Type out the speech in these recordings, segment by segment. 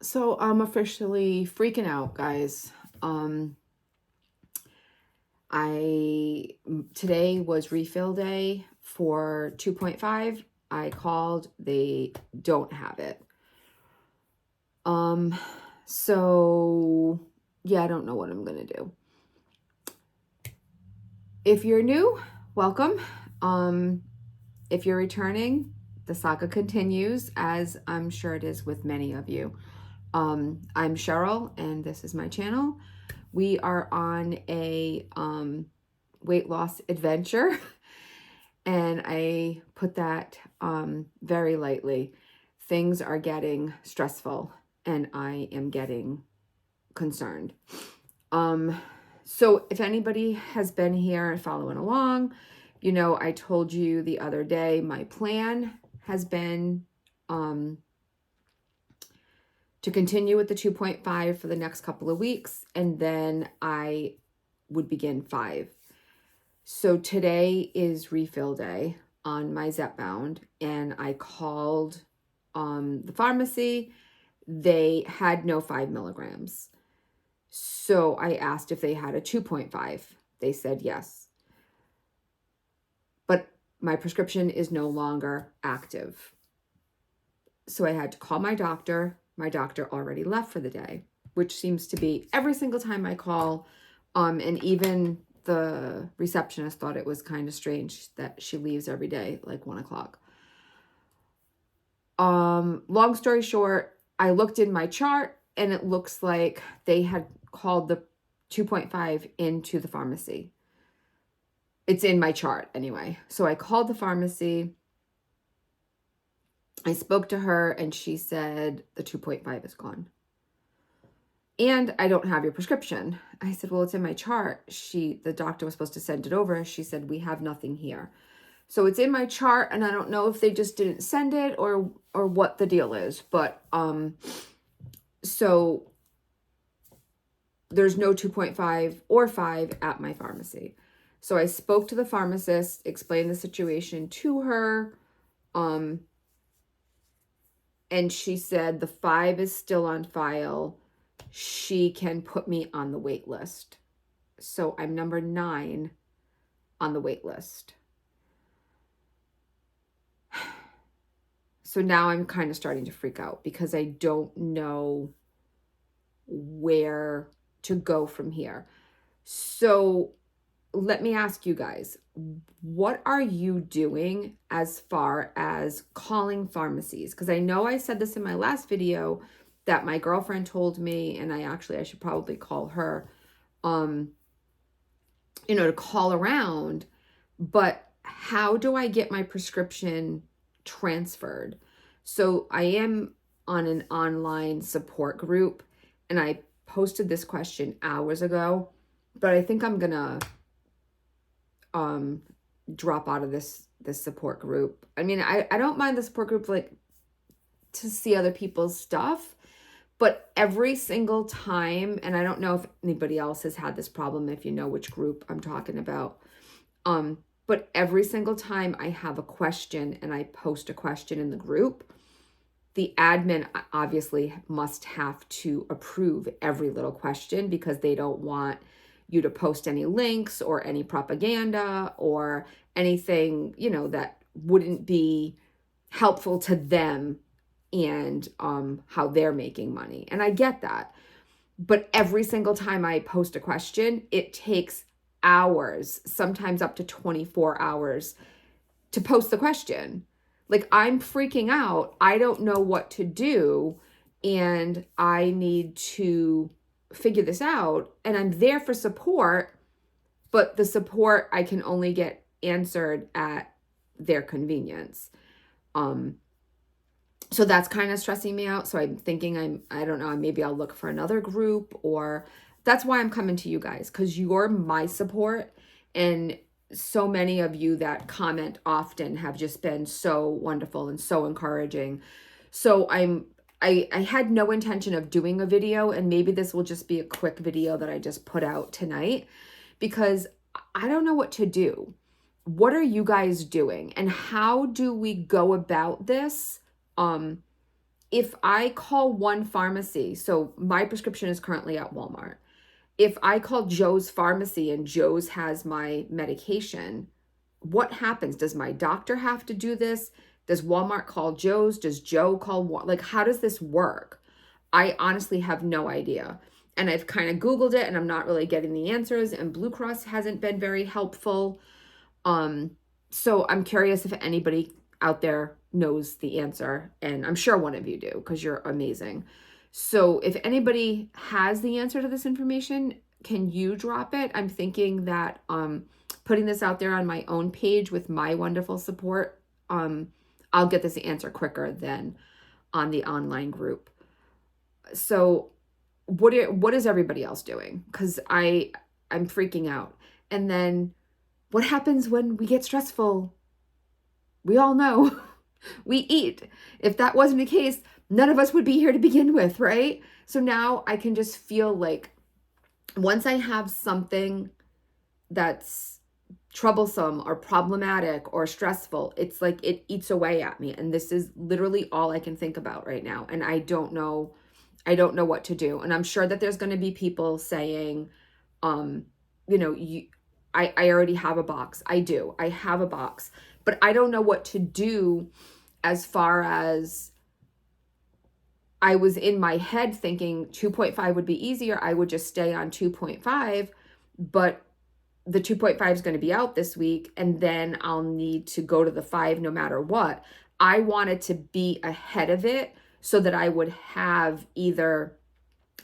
So I'm officially freaking out, guys. Today was refill day for 2.5. I called, they don't have it. So yeah, I don't know what I'm gonna do. If you're new, welcome. If you're returning, the saga continues, as I'm sure it is with many of you. I'm Cheryl, and this is my channel. We are on a weight loss adventure, and I put that very lightly. Things are getting stressful, and I am getting concerned. So if anybody has been here and following along, you know, I told you the other day my plan has been to continue with the 2.5 for the next couple of weeks, and then I would begin 5. So today is refill day on my Zepbound, and I called the pharmacy. They had no 5 milligrams. So I asked if they had a 2.5. They said yes. But my prescription is no longer active. So I had to call my doctor. My doctor already left for the day, which seems to be every single time I call. And even the receptionist thought it was kind of strange that she leaves every day, like 1 o'clock. Long story short, I looked in my chart and it looks like they had called the 2.5 into the pharmacy. It's in my chart anyway. So I called the pharmacy. I spoke to her and she said the 2.5 is gone. And I don't have your prescription. I said, well, it's in my chart. The doctor was supposed to send it over. She said, we have nothing here. So it's in my chart, and I don't know if they just didn't send it or what the deal is. But so there's no 2.5 or 5 at my pharmacy. So I spoke to the pharmacist, explained the situation to her, and she said the 5 is still on file. She can put me on the wait list. So I'm number 9 on the wait list. So now I'm kind of starting to freak out because I don't know where to go from here. So let me ask you guys, what are you doing as far as calling pharmacies? Because I know I said this in my last video that my girlfriend told me, and I should probably call her, to call around. But how do I get my prescription transferred? So I am on an online support group, and I posted this question hours ago, but I think I'm gonna drop out of this support group. I mean, I don't mind the support group, like, to see other people's stuff, but every single time, and I don't know if anybody else has had this problem, if you know which group I'm talking about, but every single time I have a question and I post a question in the group, the admin obviously must have to approve every little question because they don't want you to post any links or any propaganda or anything, that wouldn't be helpful to them and how they're making money. And I get that. But every single time I post a question, it takes hours, sometimes up to 24 hours to post the question. Like, I'm freaking out. I don't know what to do, and I need to figure this out. And I'm there for support, but the support I can only get answered at their convenience. So that's kind of stressing me out. So I'm thinking I don't know, maybe I'll look for another group, or that's why I'm coming to you guys, because you're my support. And so many of you that comment often have just been so wonderful and so encouraging. So I had no intention of doing a video, and maybe this will just be a quick video that I just put out tonight because I don't know what to do. What are you guys doing? And how do we go about this if I call one pharmacy, so my prescription is currently at Walmart. If I call Joe's pharmacy and Joe's has my medication, what happens? Does my doctor have to do this? Does Walmart call Joe's? Does Joe call like, how does this work? I honestly have no idea. And I've kind of Googled it and I'm not really getting the answers, and Blue Cross hasn't been very helpful. So I'm curious if anybody out there knows the answer, and I'm sure one of you do because you're amazing. So if anybody has the answer to this information, can you drop it? I'm thinking that putting this out there on my own page with my wonderful support, I'll get this answer quicker than on the online group. So what is everybody else doing? Because I'm freaking out. And then what happens when we get stressful? We all know we eat. If that wasn't the case, none of us would be here to begin with, right? So now I can just feel like once I have something that's troublesome or problematic or stressful, it's like it eats away at me. And this is literally all I can think about right now. And I don't know what to do. And I'm sure that there's going to be people saying, I already have a box. I do. I have a box. But I don't know what to do as far as I was in my head thinking 2.5 would be easier. I would just stay on 2.5, but the 2.5 is going to be out this week and then I'll need to go to the 5 no matter what. I wanted to be ahead of it so that I would have either,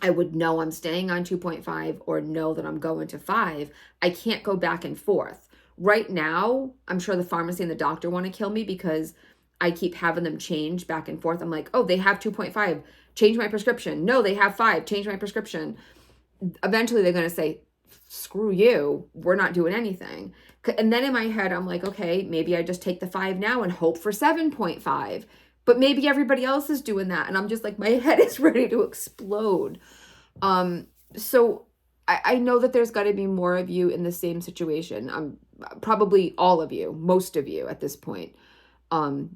I would know I'm staying on 2.5 or know that I'm going to 5. I can't go back and forth. Right now, I'm sure the pharmacy and the doctor want to kill me because I keep having them change back and forth. I'm like, oh, they have 2.5, change my prescription. No, they have 5, change my prescription. Eventually they're going to say, screw you, we're not doing anything. And then in my head, I'm like, okay, maybe I just take the 5 now and hope for 7.5. But maybe everybody else is doing that. And I'm just like, my head is ready to explode. So I know that there's got to be more of you in the same situation. Probably all of you, most of you at this point.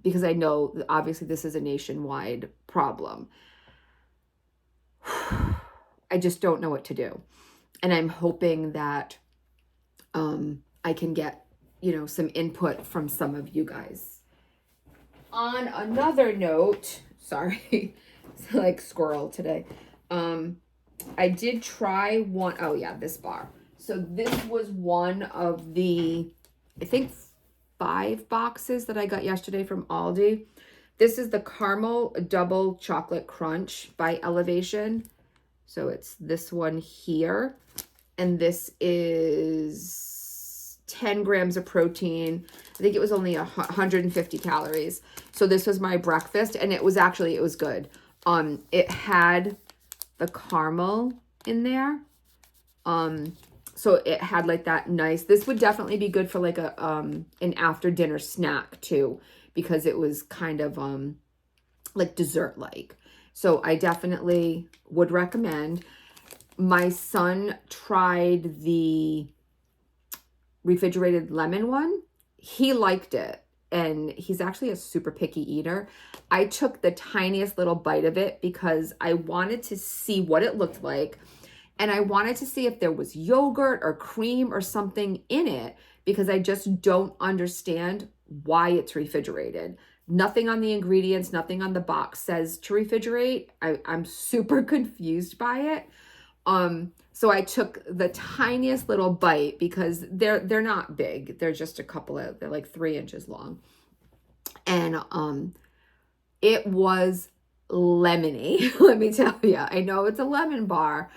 Because I know that obviously this is a nationwide problem. I just don't know what to do. And I'm hoping that I can get, some input from some of you guys. On another note, sorry, it's like squirrel today. I did try one, oh yeah, this bar. So this was one of the, I think 5 boxes that I got yesterday from Aldi. This is the Caramel Double Chocolate Crunch by Elevation. So it's this one here. And this is 10 grams of protein. I think it was only 150 calories. So this was my breakfast and it was good. It had the caramel in there. So it had like that nice, this would definitely be good for like a, an after dinner snack too, because it was kind of, like dessert like. So I definitely would recommend. My son tried the refrigerated lemon one. He liked it. And he's actually a super picky eater. I took the tiniest little bite of it because I wanted to see what it looked like. And I wanted to see if there was yogurt or cream or something in it because I just don't understand why it's refrigerated. Nothing on the ingredients, nothing on the box says to refrigerate. I'm super confused by it. So I took the tiniest little bite because they're not big. They're just they're like 3 inches long. And, it was lemony. Let me tell you, I know it's a lemon bar.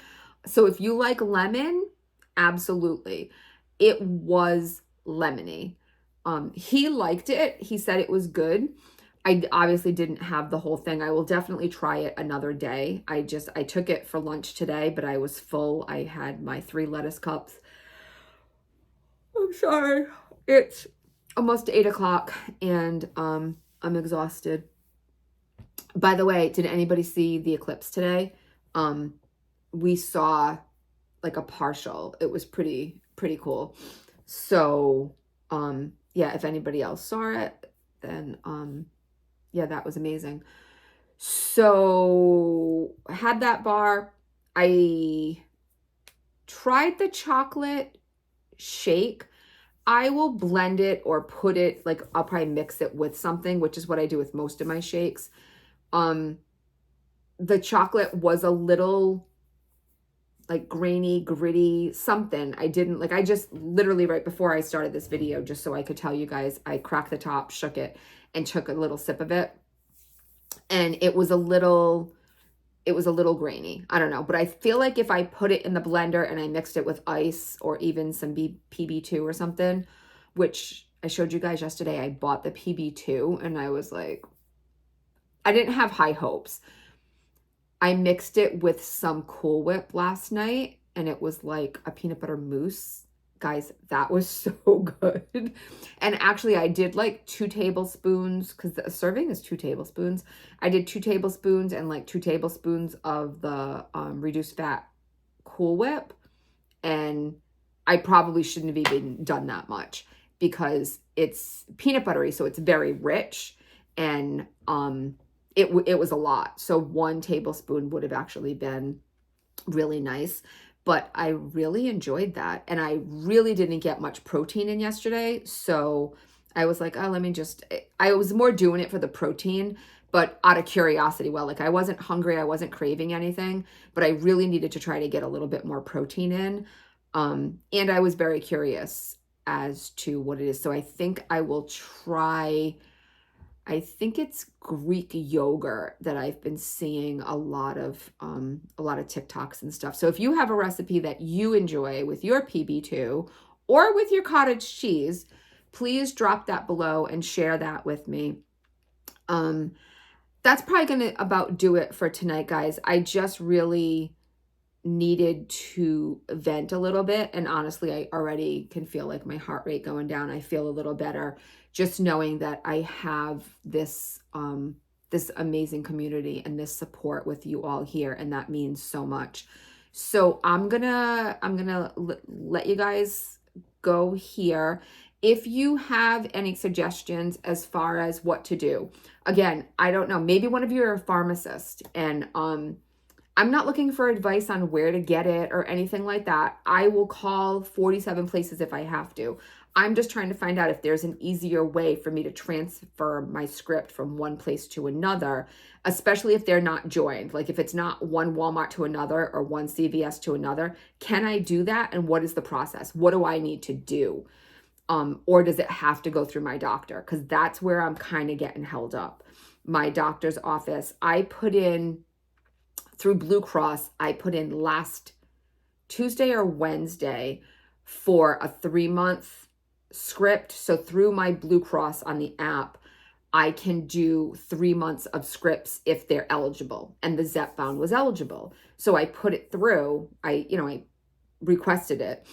So if you like lemon, absolutely. It was lemony. He liked it. He said it was good. I obviously didn't have the whole thing. I will definitely try it another day. I took it for lunch today, but I was full. I had my 3 lettuce cups. I'm sorry. It's almost 8 o'clock and I'm exhausted. By the way, did anybody see the eclipse today? We saw like a partial. It was pretty cool. So, yeah, if anybody else saw it, then, yeah, that was amazing. So I had that bar. I tried the chocolate shake. I will blend it or put it, like I'll probably mix it with something, which is what I do with most of my shakes. The chocolate was a little like grainy, gritty, something. I didn't like, I just literally right before I started this video, just so I could tell you guys, I cracked the top, shook it, and took a little sip of it. And it was a little grainy. I don't know, but I feel like if I put it in the blender and I mixed it with ice or even some PB2 or something, which I showed you guys yesterday, I bought the PB2 and I was like, I didn't have high hopes. I mixed it with some Cool Whip last night and it was like a peanut butter mousse. Guys, that was so good. And actually I did like 2 tablespoons because the serving is 2 tablespoons. I did 2 tablespoons and like 2 tablespoons of the reduced fat Cool Whip. And I probably shouldn't have even done that much because it's peanut buttery, so it's very rich. And it was a lot. So 1 tablespoon would have actually been really nice. But I really enjoyed that. And I really didn't get much protein in yesterday. So I was like, oh, I was more doing it for the protein, but out of curiosity. Well, like I wasn't hungry, I wasn't craving anything, but I really needed to try to get a little bit more protein in. And I was very curious as to what it is. So I think I will try, I think it's Greek yogurt that I've been seeing a lot of TikToks and stuff. So if you have a recipe that you enjoy with your PB2 or with your cottage cheese, please drop that below and share that with me. That's probably going to about do it for tonight, guys. I just really needed to vent a little bit, and honestly I already can feel like my heart rate going down. I feel a little better just knowing that I have this this amazing community and this support with you all here, and that means so much. So I'm gonna let you guys go here. If you have any suggestions as far as what to do, again, I don't know, maybe one of you are a pharmacist and I'm not looking for advice on where to get it or anything like that. I will call 47 places if I have to. I'm just trying to find out if there's an easier way for me to transfer my script from one place to another, especially if they're not joined. Like if it's not one Walmart to another or one CVS to another, can I do that? And what is the process? What do I need to do? Or does it have to go through my doctor? Because that's where I'm kind of getting held up. My doctor's office, I put in through Blue Cross, I put in last Tuesday or Wednesday for a 3-month script. So through my Blue Cross on the app, I can do 3 months of scripts if they're eligible. And the Zepbound was eligible. So I put it through. I requested it.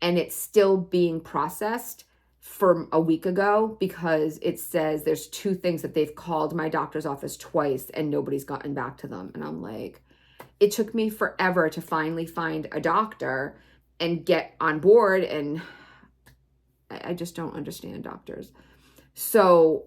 And it's still being processed from a week ago because it says there's 2 things that they've called my doctor's office twice and nobody's gotten back to them. And I'm like, it took me forever to finally find a doctor and get on board. And I just don't understand doctors. So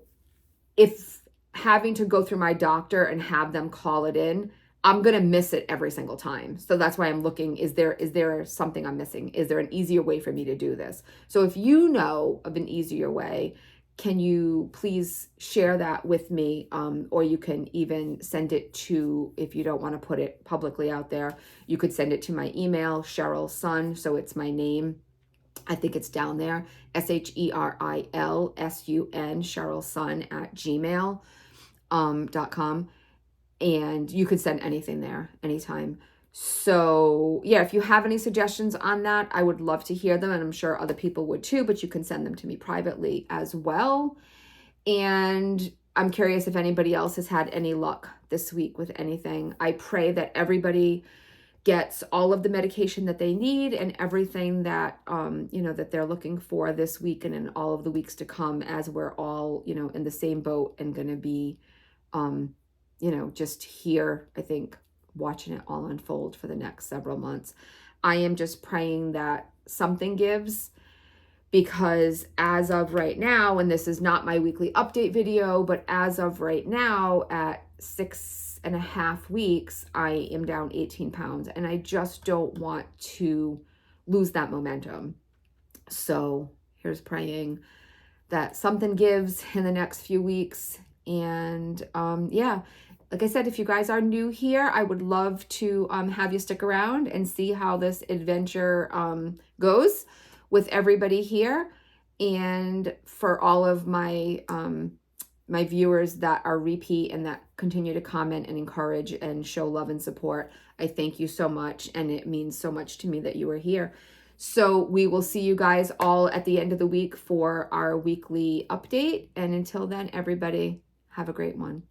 if having to go through my doctor and have them call it in, I'm going to miss it every single time. So that's why I'm looking, is there something I'm missing? Is there an easier way for me to do this? So if you know of an easier way, can you please share that with me? Or you can even send it to, if you don't want to put it publicly out there, you could send it to my email, Cheryl Sun. So it's my name. I think it's down there, SherilSun, Cheryl Sun at gmail.com. And you could send anything there anytime. So yeah, if you have any suggestions on that, I would love to hear them. And I'm sure other people would too, but you can send them to me privately as well. And I'm curious if anybody else has had any luck this week with anything. I pray that everybody gets all of the medication that they need and everything that, that they're looking for this week and in all of the weeks to come, as we're all, in the same boat and going to be, just here, I think, watching it all unfold for the next several months. I am just praying that something gives, because as of right now, and this is not my weekly update video, but as of right now at 6.5 weeks, I am down 18 pounds, and I just don't want to lose that momentum. So here's praying that something gives in the next few weeks. And yeah, like I said, if you guys are new here, I would love to have you stick around and see how this adventure goes with everybody here. And for all of my my viewers that are repeat and that continue to comment and encourage and show love and support, I thank you so much. And it means so much to me that you are here. So we will see you guys all at the end of the week for our weekly update. And until then, everybody, have a great one.